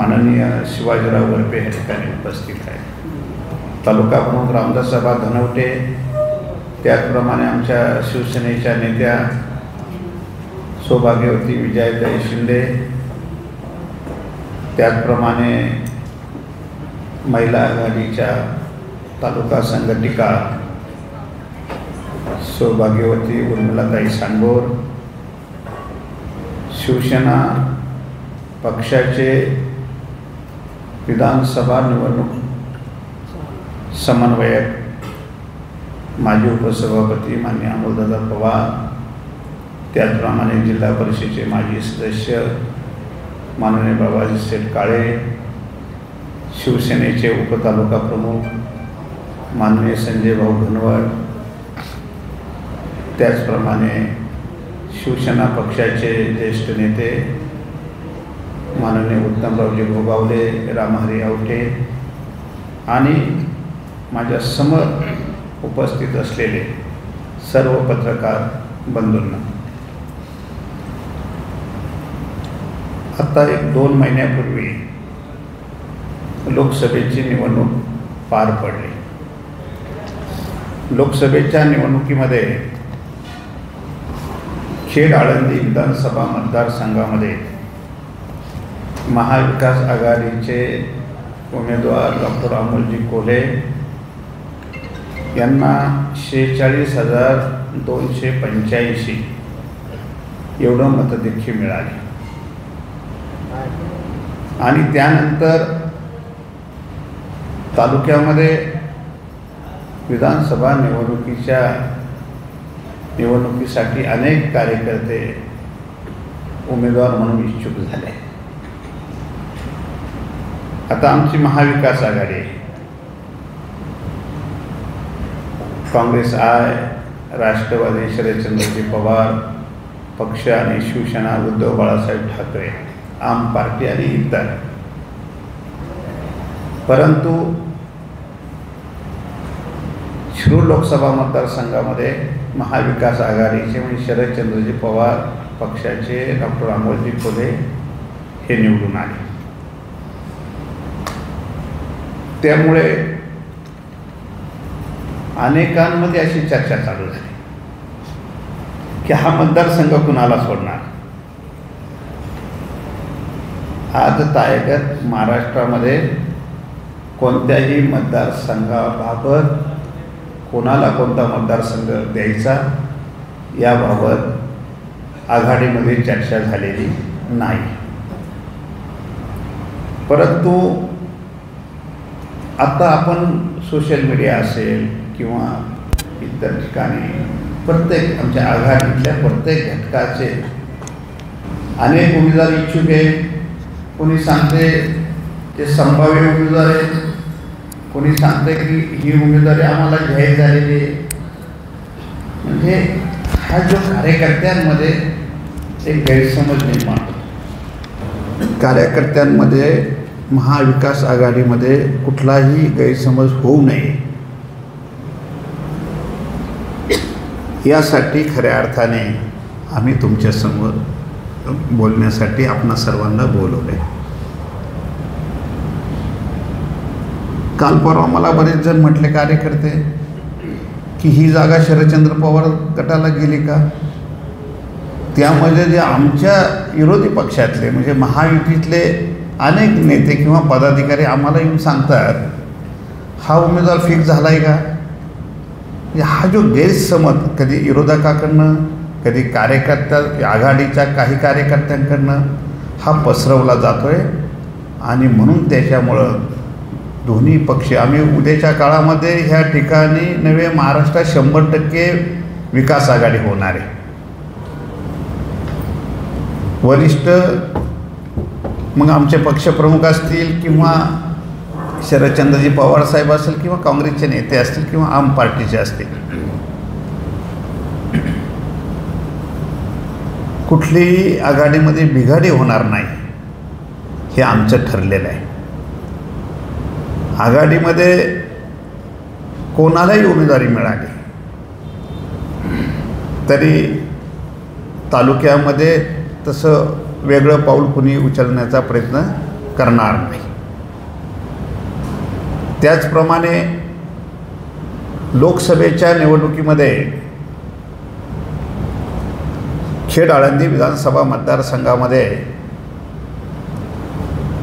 माननीय शिवाजीराव वरपे या ठिकाणी उपस्थित आहे. तालुका प्रमुख रामदास आबा धनवटे, त्याचप्रमाणे आमच्या शिवसेनेच्या नेत्या सौभाग्यवती विजयाताई शिंदे, त्याचप्रमाणे महिला आघाडीच्या तालुका संघटिका सौभाग्यवती उर्मिलाताई सांगोर, शिवसेना पक्षाचे विधानसभा निवडणूक समन्वयक माजी उपसभापती माननीय अमोलदादा पवार, त्याचप्रमाणे जिल्हा परिषदेचे माजी सदस्य माननीय बाबाजी शेठ काळे, शिवसेनेचे उपतालुका प्रमुख माननीय संजय भाऊ घनवट, त्याचप्रमाणे शिवसेना पक्षाचे ज्येष्ठ नेते माननीय उत्तमरावजी भोगावले, रामहरी आवटे आणि माझ्या समोर उपस्थित असलेले सर्व पत्रकार बंधूंना, आता 1-2 महिन्यापूर्वी लोकसभेची निवडणूक पार पडली. लोकसभेच्या निवडणुकीमध्ये खेड आळंदी विधानसभा मतदारसंघामध्ये महाविकास आघाडीचे उमेदवार डॉक्टर अमोलजी कोल्हे यांना 46,285 एवढं मतदेखील मिळाले. आणि त्यानंतर तालुक्यामध्ये विधानसभा निवडणुकीसाठी अनेक कार्यकर्ते उमेदवार म्हणून इच्छुक झाले. आता आमची महाविकास आघाडी काँग्रेस राष्ट्रवादी शरदचंद्रजी पवार पक्ष आणि शिवसेना उद्धव बाळासाहेब ठाकरे आम पार्टी आणि इतर, परंतु शिरूर लोकसभा मतदारसंघामध्ये महाविकास आघाडीचे म्हणजे शरदचंद्रजी पवार पक्षाचे डॉक्टर अमोलजी कोल्हे हे निवडून आले. त्यामुळे अनेकांमध्ये अशी चर्चा चालू झाली की हा मतदारसंघ कुणाला सोडणार. आज तायगत महाराष्ट्रामध्ये कोणत्याही मतदारसंघाबाबत कोणाला कोणता मतदारसंघ द्यायचा याबाबत आघाडीमध्ये चर्चा झालेली नाही. परंतु आता आपण सोशल मीडिया असेल किंवा इतर ठिकाणी प्रत्येक आमच्या आघाडीतल्या प्रत्येक घटकाचे अनेक उमेदवार इच्छुक आहे. कोणी सांगते ते संभाव्य उमेदवार आहेत, कोणी सांगते की ही उमेदवारी आम्हाला जाहीर झालेली आहे. म्हणजे हा जो कार्यकर्त्यांमध्ये एक गैरसमज निर्माण होतो. कार्यकर्त्यांमध्ये महाविकास आघाडीमध्ये कुठलाही गैरसमज होऊ नये यासाठी खऱ्या अर्थाने आम्ही तुमच्यासमोर बोलण्यासाठी आपणा सर्वांना बोलवले. काल परवा मला बरेच जण म्हटले कार्यकर्ते की ही जागा शरदचंद्र पवार गटाला गेली का. त्यामध्ये जे आमच्या विरोधी पक्षातले म्हणजे महायुतीतले अनेक नेते किंवा पदाधिकारी आम्हाला येऊन सांगतात हा उमेदवार फिक्स झाला आहे का. हा जो गैरसमज कधी विरोधकाकडनं कधी कार्यकर्त्या आघाडीच्या काही कार्यकर्त्यांकडनं हा पसरवला जातो आहे. आणि म्हणून त्याच्यामुळं दोन्ही पक्ष आम्ही उद्याच्या काळामध्ये ह्या ठिकाणी नव्हे महाराष्ट्रात 100% विकास आघाडी होणार आहे. वरिष्ठ मग आमचे पक्षप्रमुख असतील किंवा शरदचंद्रजी पवार साहेब असतील किंवा काँग्रेसचे नेते असतील किंवा आम पार्टीचे असतील, कुठलीही आघाडीमध्ये बिघाडी होणार नाही हे आमचं ठरलेलं आहे. आघाडीमध्ये कोणालाही उमेदवारी मिळाली तरी तालुक्यामध्ये तसं वेगळं पाऊल कुणी उचलण्याचा प्रयत्न करणार नाही. त्याचप्रमाणे लोकसभेच्या निवडणुकीमध्ये खेड आळंदी विधानसभा मतदारसंघामध्ये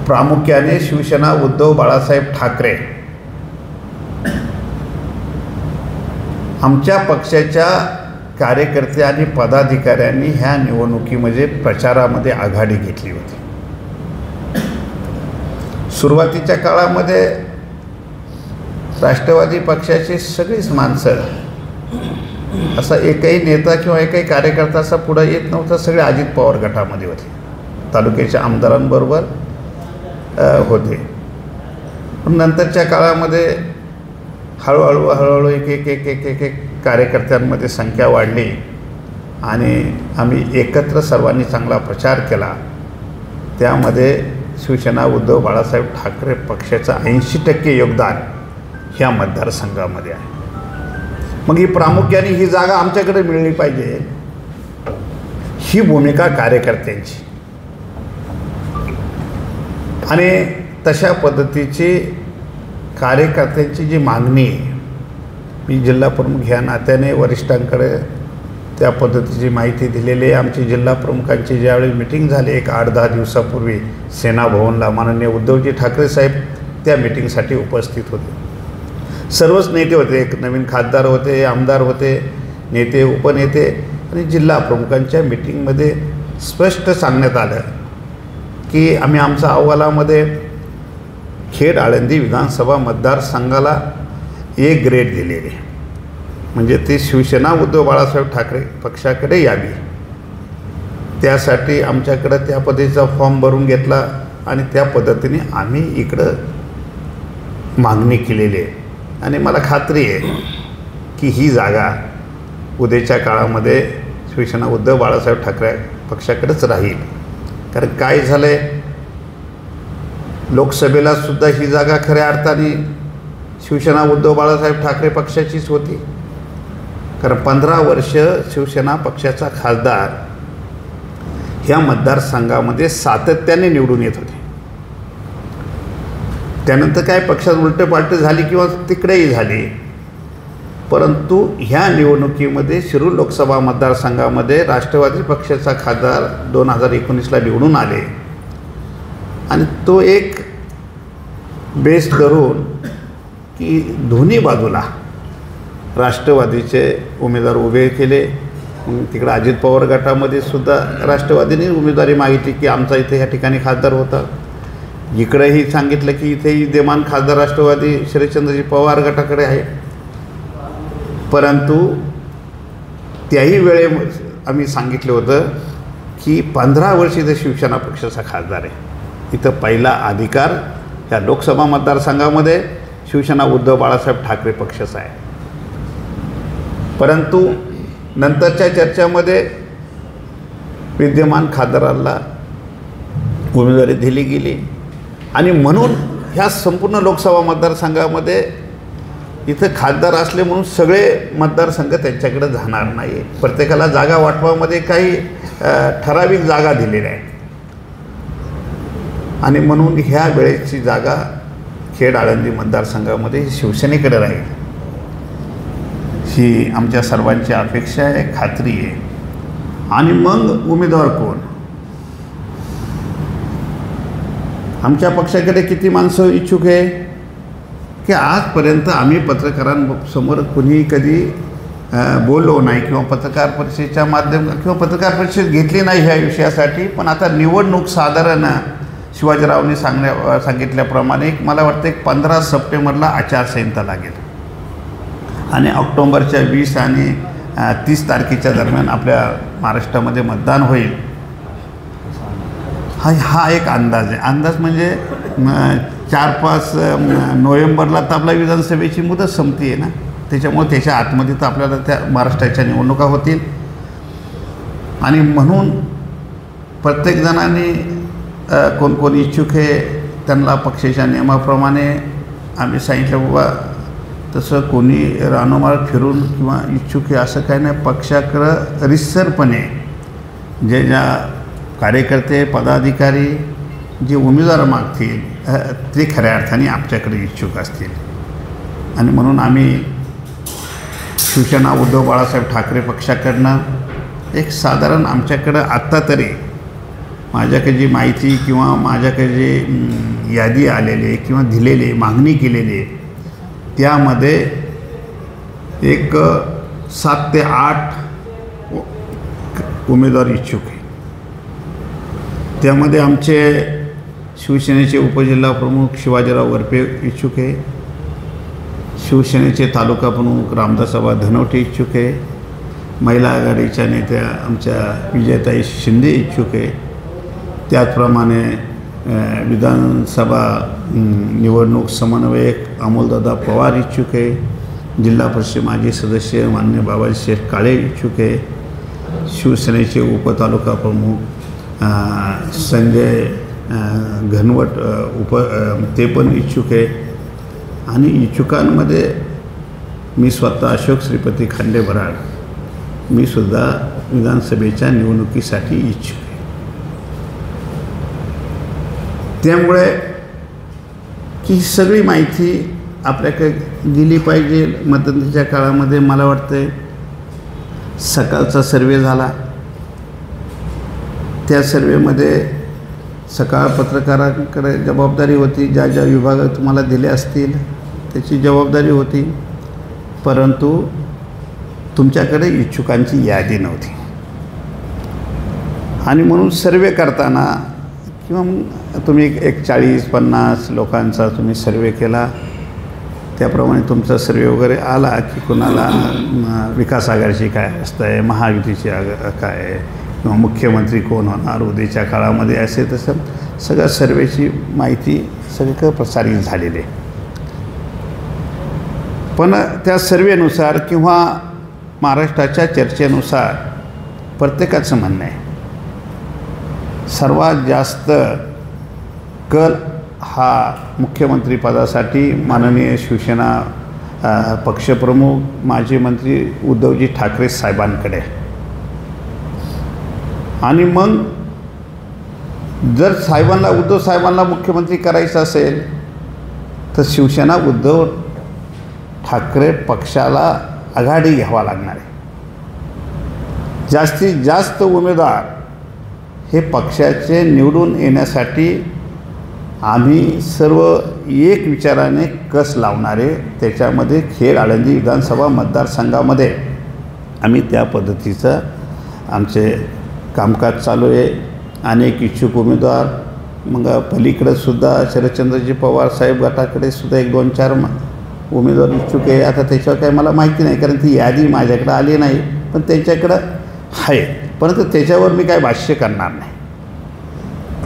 प्रामुख्याने शिवसेना उद्धव बाळासाहेब ठाकरे आमच्या पक्षाच्या कार्यकर्ते आणि पदाधिकाऱ्यांनी ह्या निवडणुकीमध्ये प्रचारामध्ये आघाडी घेतली होती. सुरुवातीच्या काळामध्ये राष्ट्रवादी पक्षाची सगळीच माणसं, असा एकही नेता किंवा एकही कार्यकर्ता असा पुढे येत नव्हता, सगळे अजित पवार गटामध्ये होते, तालुक्याच्या आमदारांबरोबर होते. पण नंतरच्या काळामध्ये हळूहळू एक कार्यकर्त्यांमध्ये संख्या वाढली आणि आम्ही एकत्र सर्वांनी चांगला प्रचार केला. त्यामध्ये शिवसेना उद्धव बाळासाहेब ठाकरे पक्षाचं 80% योगदान ह्या मतदारसंघामध्ये आहे. मग ही प्रामुख्याने ही जागा आमच्याकडे मिळली पाहिजे, ही भूमिका कार्यकर्त्यांची. आणि तशा पद्धतीची कार्यकर्त्यांची जी मागणी आहे, मी जिल्हा प्रमुख ह्या नात्याने वरिष्ठांकडे त्या पद्धतीची माहिती दिलेली आहे. आमची जिल्हा प्रमुखांची ज्यावेळी मिटिंग झाली एक 8-10 दिवसापूर्वी सेना भवनला, माननीय उद्धवजी ठाकरे साहेब त्या मिटिंगसाठी उपस्थित होते. सर्वच नेते होते, एक नवीन खासदार होते, आमदार होते, नेते, उपनेते. आणि जिल्हा प्रमुखांच्या मिटिंगमध्ये स्पष्ट सांगण्यात आलं की आम्ही आमच्या अहवालामध्ये खेड आळंदी विधानसभा मतदारसंघाला A ग्रेड दिलेले, म्हणजे ते शिवसेना उद्धव बाळासाहेब ठाकरे पक्षाकडे यावी. त्यासाठी आमच्याकडं त्या पद्धतीचा फॉर्म भरून घेतला आणि त्या पद्धतीने आम्ही इकडं मागणी केलेली आहे. आणि मला खात्री आहे की ही जागा उद्याच्या काळामध्ये शिवसेना उद्धव बाळासाहेब ठाकरे पक्षाकडेच राहील. कारण काय झालं आहे, लोकसभेला सुद्धा ही जागा खऱ्या अर्थाने शिवसेना उद्धव बाळासाहेब ठाकरे पक्षाचीच होती. कारण 15 वर्ष शिवसेना पक्षाचा खासदार ह्या मतदारसंघामध्ये सातत्याने निवडून येत होते. त्यानंतर काय पक्षात उलटपालट झाली किंवा तिकडेही झाली, परंतु ह्या निवडणुकीमध्ये शिरूर लोकसभा मतदारसंघामध्ये राष्ट्रवादी पक्षाचा खासदार 2019ला निवडून आले. आणि तो एक बेस धरून की दोन्ही बाजूला राष्ट्रवादीचे उमेदवार उभे केले. मग तिकडं अजित पवार गटामध्ये सुद्धा राष्ट्रवादीने उमेदवारी मागितली की आमचा इथे ह्या ठिकाणी खासदार होता. इकडेही सांगितलं की इथेही विद्यमान खासदार राष्ट्रवादी शरदचंद्रजी पवार गटाकडे आहे. परंतु त्याही वेळे आम्ही सांगितलं होतं की 15 वर्ष इथं शिवसेना पक्षाचा खासदार आहे, इथं पहिला अधिकार ह्या लोकसभा मतदारसंघामध्ये शिवसेना उद्धव बाळासाहेब ठाकरे पक्षाचा आहे. परंतु नंतरच्या चर्चेमध्ये विद्यमान खासदाराला उमेदवारी दिली गेली आणि म्हणून ह्या संपूर्ण लोकसभा मतदारसंघामध्ये इथं खासदार असले म्हणून सगळे मतदारसंघ त्यांच्याकडे जाणार नाही. प्रत्येकाला जागा वाटपामध्ये काही ठराविक जागा दिलेल्या आहेत आणि म्हणून ह्या वेळेची जागा खेड आळंदी मतदारसंघामध्ये शिवसेनेकडे राहील, ही आमच्या सर्वांची अपेक्षा आहे, खात्री आहे. आणि मग उमेदवार कोण, आमच्या पक्षाकडे किती माणसं इच्छुक आहे की आजपर्यंत आम्ही पत्रकारांसमोर कुणी कधी बोललो नाही किंवा पत्रकार परिषदेच्या माध्यमात किंवा पत्रकार परिषद घेतली नाही ह्या विषयासाठी. पण आता निवडणूक साधारण शिवाजीरावनी सांगितल्याप्रमाणे मला वाटतं 15 सप्टेंबरला आचारसंहिता लागेल आणि ऑक्टोबरच्या 20 आणि 30 तारखेच्या दरम्यान आपल्या महाराष्ट्रामध्ये मतदान होईल. हा एक अंदाज आहे. अंदाज म्हणजे 4-5 नोव्हेंबरला तर आपल्या विधानसभेची मुदत संपती आहे ना, त्याच्यामुळे त्याच्या आतमध्ये तर आपल्याला त्या महाराष्ट्राच्या निवडणुका होतील. आणि म्हणून प्रत्येकजणांनी कोण कोण इच्छुक आहे त्यांना पक्षाच्या नियमाप्रमाणे आम्ही सांगितलं बाबा तसं कोणी रानोमाळ फिरून किंवा इच्छुक आहे असं काही नाही. पक्षाकडं रितसरपणे ज्या कार्यकर्ते पदाधिकारी जे उमेदवार मागतील ते खऱ्या अर्थाने आमच्याकडे इच्छुक असतील. आणि म्हणून आम्ही शिवसेना उद्धव बाळासाहेब ठाकरे पक्षाकडनं एक साधारण आमच्याकडं आत्ता तरी माझ्याकडे जी माहिती किंवा माझ्याकडे जे यादी आलेली किंवा दिलेली मागणी केलेली त्यामध्ये एक 7 ते 8 उमेदवार इच्छुक आहे. त्यामध्ये आमचे शिवसेनेचे उपजिल्हा प्रमुख शिवाजीराव वरपे इच्छुक आहे. शिवसेनेचे तालुका प्रमुख रामदासाबा धनवटे इच्छुक आहे. महिला आघाडीच्या नेत्या आमच्या विजयताई शिंदे इच्छुक आहे. त्याचप्रमाणे विधानसभा निवडणूक समन्वयक अमोलदादा पवार इच्छुक आहे. जिल्हा परिषद माजी सदस्य मान्य बाबाजी शेठ काळे इच्छुक आहे. शिवसेनेचे उपतालुका प्रमुख संजय घनवट ते पण इच्छुक आहे. आणि इच्छुकांमध्ये मी स्वतः अशोक श्रीपती खांडे भराड मी सुद्धा विधानसभेच्या निवडणुकीसाठी इच्छुक आहे. त्यामुळे की सगळी माहिती आपल्याकडे दिली पाहिजे. मध्यंतरीच्या काळामध्ये मला वाटतं सकाळचा सर्वे झाला. त्या सर्वेमध्ये सकाळ पत्रकारांकडे जबाबदारी होती. ज्या ज्या विभागात तुम्हाला दिले असतील त्याची जबाबदारी होती. परंतु तुमच्याकडे इच्छुकांची यादी नव्हती. आणि म्हणून सर्वे करताना किंवा तुम्ही एक 40-50 लोकांचा तुम्ही सर्वे केला. त्याप्रमाणे तुमचा सर्वे वगैरे आला की कुणाला विकास आघाडीची काय असतं आहे, महायुतीची काय आहे किंवा मुख्यमंत्री कोण होणार उद्याच्या काळामध्ये असे तसं सगळं सर्वेची माहिती सगळीकडे प्रसारित झालेली आहे. पण त्या सर्वेनुसार किंवा महाराष्ट्राच्या चर्चेनुसार प्रत्येकाचं म्हणणं आहे सर्वात जास्त कल हा मुख्यमंत्रीपदासाठी माननीय शिवसेना पक्षप्रमुख माजी मंत्री उद्धवजी ठाकरे साहेबांकडे. आणि मग जर उद्धव साहेबांना मुख्यमंत्री करायचं असेल तर शिवसेना उद्धव ठाकरे पक्षाला आघाडी घ्यावा लागणार आहे. जास्तीत जास्त उमेदवार हे पक्षाचे निवडून येण्यासाठी आम्ही सर्व एक विचाराने कस लावणारे. त्याच्यामध्ये खेड आळंदी विधानसभा मतदारसंघामध्ये आम्ही त्या पद्धतीचं आमचे कामकाज चालू आहे. अनेक इच्छुक उमेदवार मग पलीकडेसुद्धा शरदचंद्रजी पवार साहेब गटाकडे सुद्धा 1-2-4 उमेदवार इच्छुक आहे. आता त्याच्यावर काही मला माहिती नाही कारण ती यादी माझ्याकडे आली नाही. पण त्यांच्याकडं आहे. परंतु त्याच्यावर मी काय भाष्य करणार नाही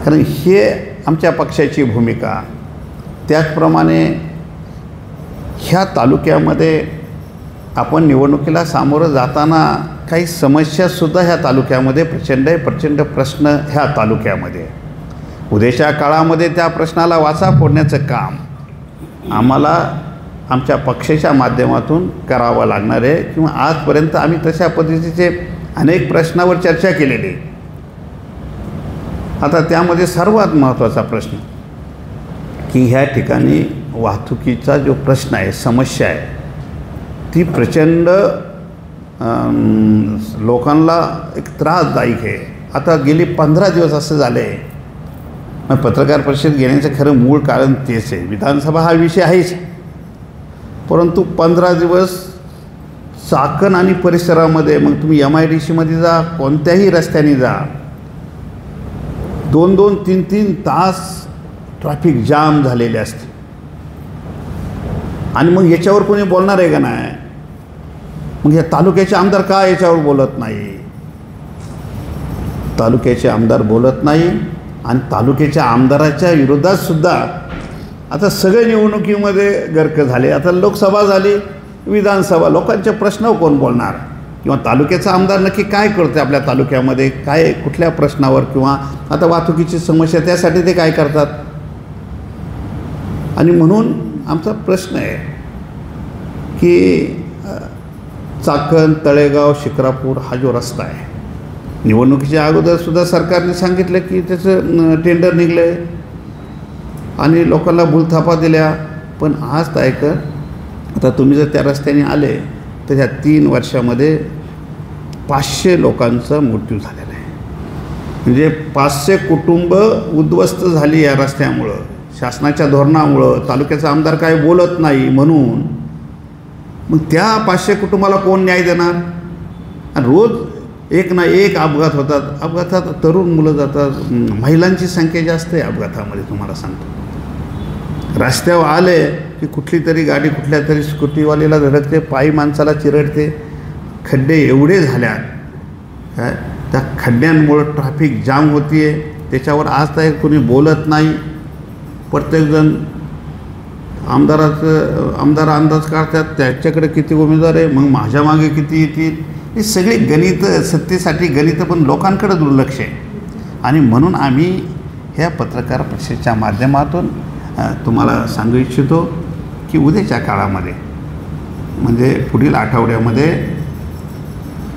कारण हे आमच्या पक्षाची भूमिका. त्याचप्रमाणे ह्या तालुक्यामध्ये आपण निवडणुकीला सामोरं जाताना काही समस्यासुद्धा ह्या तालुक्यामध्ये प्रचंड प्रश्न ह्या तालुक्यामध्ये. उद्याच्या काळामध्ये त्या प्रश्नाला वाचा फोडण्याचं काम आम्हाला आमच्या पक्षाच्या माध्यमातून करावं लागणार आहे. किंवा आजपर्यंत आम्ही तशा पद्धतीचे अनेक प्रश्नावर चर्चा केलेली. आता त्यामध्ये सर्वात महत्त्वाचा प्रश्न की ह्या ठिकाणी वाहतुकीचा जो प्रश्न आहे समस्या आहे ती प्रचंड लोकांना एक त्रासदायक आहे. आता गेली 15 दिवस असं झालं आहे. मग पत्रकार परिषद घेण्याचं खरं मूळ कारण तेच आहे. विधानसभा हा विषय आहेच परंतु 15 दिवस चाकण आणि परिसरामध्ये मग तुम्ही MIDCमध्ये जा कोणत्याही रस्त्याने जा 2-2, 3-3 तास ट्रॅफिक जाम झालेले असते. आणि मग याच्यावर कोणी बोलणार आहे का नाही. मग या तालुक्याचे आमदार का याच्यावर बोलत नाही. तालुक्याचे आमदार बोलत नाही. आणि तालुक्याच्या आमदाराच्या विरोधातसुद्धा आता सगळे निवडणुकीमध्ये गर्क झाले. आता लोकसभा झाली विधानसभा लोकांचे प्रश्न कोण बोलणार किंवा तालुक्याचा आमदार नक्की काय करते आपल्या तालुक्यामध्ये काय कुठल्या प्रश्नावर किंवा आता वाहतुकीची समस्या त्यासाठी ते काय करतात. आणि म्हणून आमचा प्रश्न आहे की चाकण तळेगाव शिक्रापूर हा जो रस्ता आहे निवडणुकीच्या अगोदरसुद्धा सरकारने सांगितलं की त्याचं टेंडर निघलं आहे. आणि लोकांना भूलथापा दिल्या. पण आज तायकर आता तुम्ही जर त्या रस्त्याने आले तर ह्या 3 वर्षामध्ये 500 लोकांचा मृत्यू झालेला आहे. म्हणजे 500 कुटुंब उद्ध्वस्त झाली या रस्त्यामुळं, शासनाच्या धोरणामुळं. तालुक्याचा आमदार काय बोलत नाही म्हणून मग त्या 500 कुटुंबाला कोण न्याय देणार? आणि रोज एक ना एक अपघात होतात. अपघातात तरुण मुलं जातात, महिलांची संख्या जास्त आहे अपघातामध्ये. तुम्हाला सांगतो, रस्त्यावर आले की कुठली तरी गाडी कुठल्या तरी स्कूटीवालीला धडकते, पायी माणसाला चिरडते. खड्डे एवढे झाल्यात काय, त्या खड्ड्यांमुळं ट्रॅफिक जाम होती आहे. त्याच्यावर आज तर कोणी बोलत नाही. प्रत्येकजण आमदार अंदाज काढतात, त्याच्याकडे किती उमेदवार आहे, मग माझ्या मागे किती येतील. ही सगळी गणितं, सत्तेसाठी गणितं, पण लोकांकडे दुर्लक्ष आहे. आणि म्हणून आम्ही ह्या पत्रकार परिषदेच्या माध्यमातून तुम्हाला सांगू इच्छितो की उद्याच्या काळामध्ये म्हणजे पुढील आठवड्यामध्ये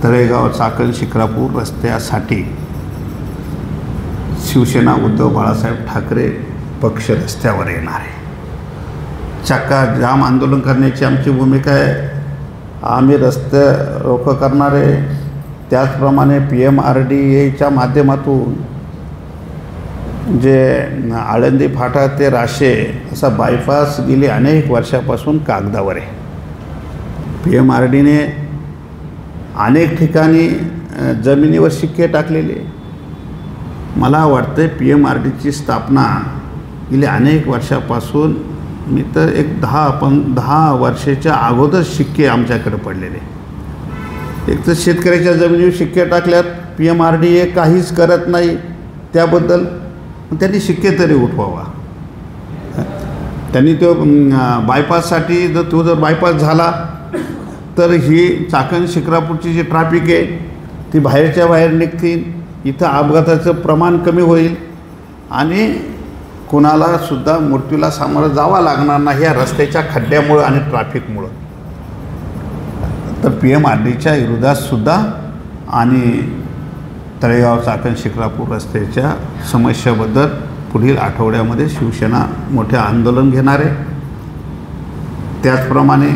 तळेगाव चाकण शिक्रापूर रस्त्यासाठी शिवसेना उद्धव बाळासाहेब ठाकरे पक्ष रस्त्यावर येणार आहे. चक्का जाम आंदोलन करण्याची आमची भूमिका आहे. आम्ही रस्ते रोको करणार आहे. त्याचप्रमाणे PMRDAच्या माध्यमातून जे आळंदी फाटा ते राशे असा बायपास गेली अनेक वर्षापासून कागदावर आहे. PMRDने अनेक ठिकाणी जमिनीवर शिक्के टाकलेले. मला वाटतं PMRDची स्थापना गेली अनेक वर्षापासून, मी तर एक 10 वर्षाच्या अगोदर शिक्के आमच्याकडे पडलेले. एक तर शेतकऱ्याच्या जमिनीवर शिक्के टाकल्यात, PMRDA काहीच करत नाही त्याबद्दल. त्यांनी शिक्के तरी उठवावा. त्यांनी तो बायपाससाठी जर बायपास झाला तर ही चाकण शिक्रापूरची जी ट्रॅफिक आहे ती बाहेरच्या बाहेर निघतील. इथं अपघाताचं प्रमाण कमी होईल आणि कोणालासुद्धा मृत्यूला सामोरं जावं लागणार नाही या रस्त्याच्या खड्ड्यामुळं आणि ट्रॅफिकमुळं. तर PMRDच्या विरोधातसुद्धा आणि तळेगाव चाकण शिक्रापूर रस्त्याच्या समस्येबद्दल पुढील आठवड्यामध्ये शिवसेना मोठे आंदोलन घेणार आहे. त्याचप्रमाणे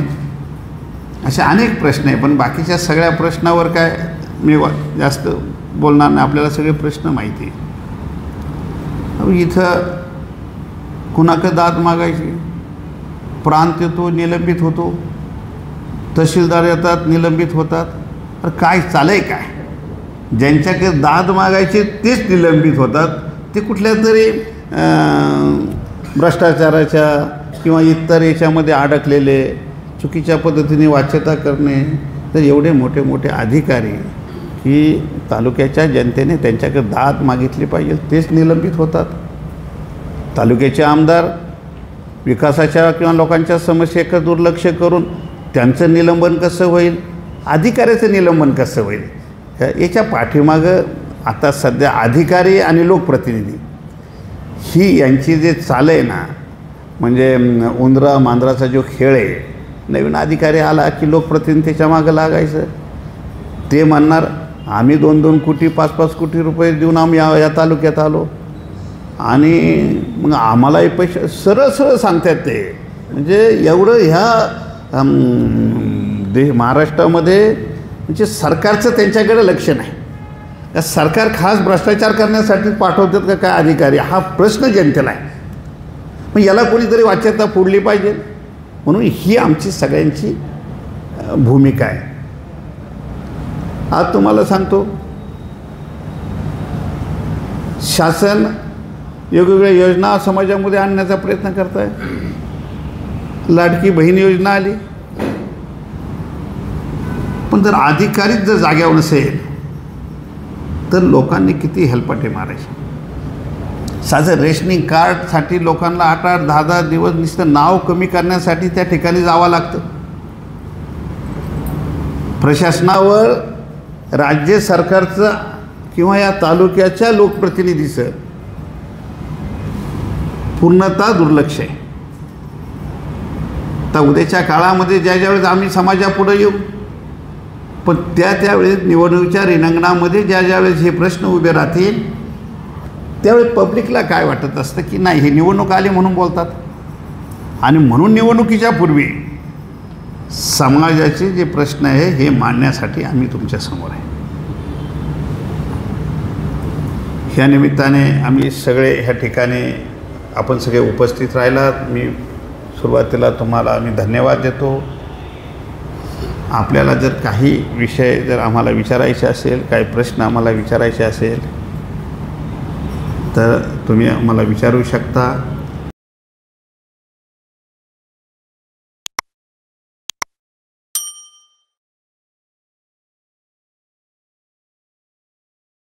असे अनेक प्रश्न आहे, पण बाकीच्या सगळ्या प्रश्नावर काय मी जास्त बोलणार नाही. आपल्याला सगळे प्रश्न माहिती आहे. इथं कुणाकडे दाद मागायची, प्रांत येतो निलंबित होतो, तहसीलदार येतात निलंबित होतात. अरे काय चालय काय? ज्यांच्याकडे दाद मागायचे तेच निलंबित होतात. ते कुठल्या तरी भ्रष्टाचाराच्या किंवा इतर याच्यामध्ये अडकलेले, चुकीच्या पद्धतीने वाच्यता करणे. तर एवढे मोठे मोठे अधिकारी की तालुक्याच्या जनतेने त्यांच्याकडे दाद मागितली पाहिजे तेच निलंबित होतात. तालुक्याचे आमदार विकासाच्या किंवा लोकांच्या समस्येकडे दुर्लक्ष करून त्यांचं निलंबन कसं होईल, अधिकाऱ्याचं निलंबन कसं होईल, याच्या पाठीमागं आता सध्या अधिकारी आणि लोकप्रतिनिधी ही यांची जे चाल आहे ना, म्हणजे उंदरा मांजराचा जो खेळ आहे. नवीन अधिकारी आला की लोकप्रतिनिधीच्या मागं लागायचं. ते म्हणणार आम्ही 2-2 कोटी 5-5 कोटी रुपये देऊन आम्ही या तालुक्यात आलो आणि मग आम्हालाही पैसे सरळ सरळ सांगतात ते. म्हणजे एवढं ह्या महाराष्ट्रामध्ये म्हणजे सरकारचं त्यांच्याकडे लक्ष नाही. का सरकार खास भ्रष्टाचार करण्यासाठी पाठवतात का काय अधिकारी, हा प्रश्न जनतेला आहे. मग याला कोणीतरी वाच्यता फोडली पाहिजे. म्हणून ही आमची सगळ्यांची भूमिका आहे. आज तुम्हाला सांगतो, शासन वेगवेगळ्या योजना समाजामध्ये आणण्याचा प्रयत्न करत आहे. लाडकी बहीण योजना आली, पण जर अधिकारीच जर जाग्यावर नसेल तर लोकांनी किती हेलपाटे मारायचे. साधं रेशनिंग कार्डसाठी लोकांना 8-8, 10-10 दिवस नुसतं नाव कमी करण्यासाठी त्या ठिकाणी जावं लागतं. प्रशासनावर राज्य सरकारचं किंवा या तालुक्याच्या लोकप्रतिनिधीचं पूर्णतः दुर्लक्ष आहे. तर उद्याच्या काळामध्ये ज्यावेळेस आम्ही समाजापुढे येऊ, पण त्यावेळेस निवडणुकीच्या रिंगणामध्ये ज्यावेळेस हे प्रश्न उभे राहतील त्यावेळी पब्लिकला काय वाटत असतं की नाही, हे निवडणूक आली म्हणून बोलतात, आणि म्हणून निवडणुकीच्या पूर्वी समाजाचे जे प्रश्न आहे हे मांडण्यासाठी आम्ही तुमच्यासमोर आहे. ह्या निमित्ताने आम्ही सगळे ह्या ठिकाणी आपण सगळे उपस्थित राहिलात. मी सुरुवातीला तुम्हाला आम्ही धन्यवाद देतो. आपल्याला जर काही विषय जर आम्हाला विचारायचे असेल, काही प्रश्न आम्हाला विचारायचे असेल तर तुम्ही आम्हाला विचारू शकता.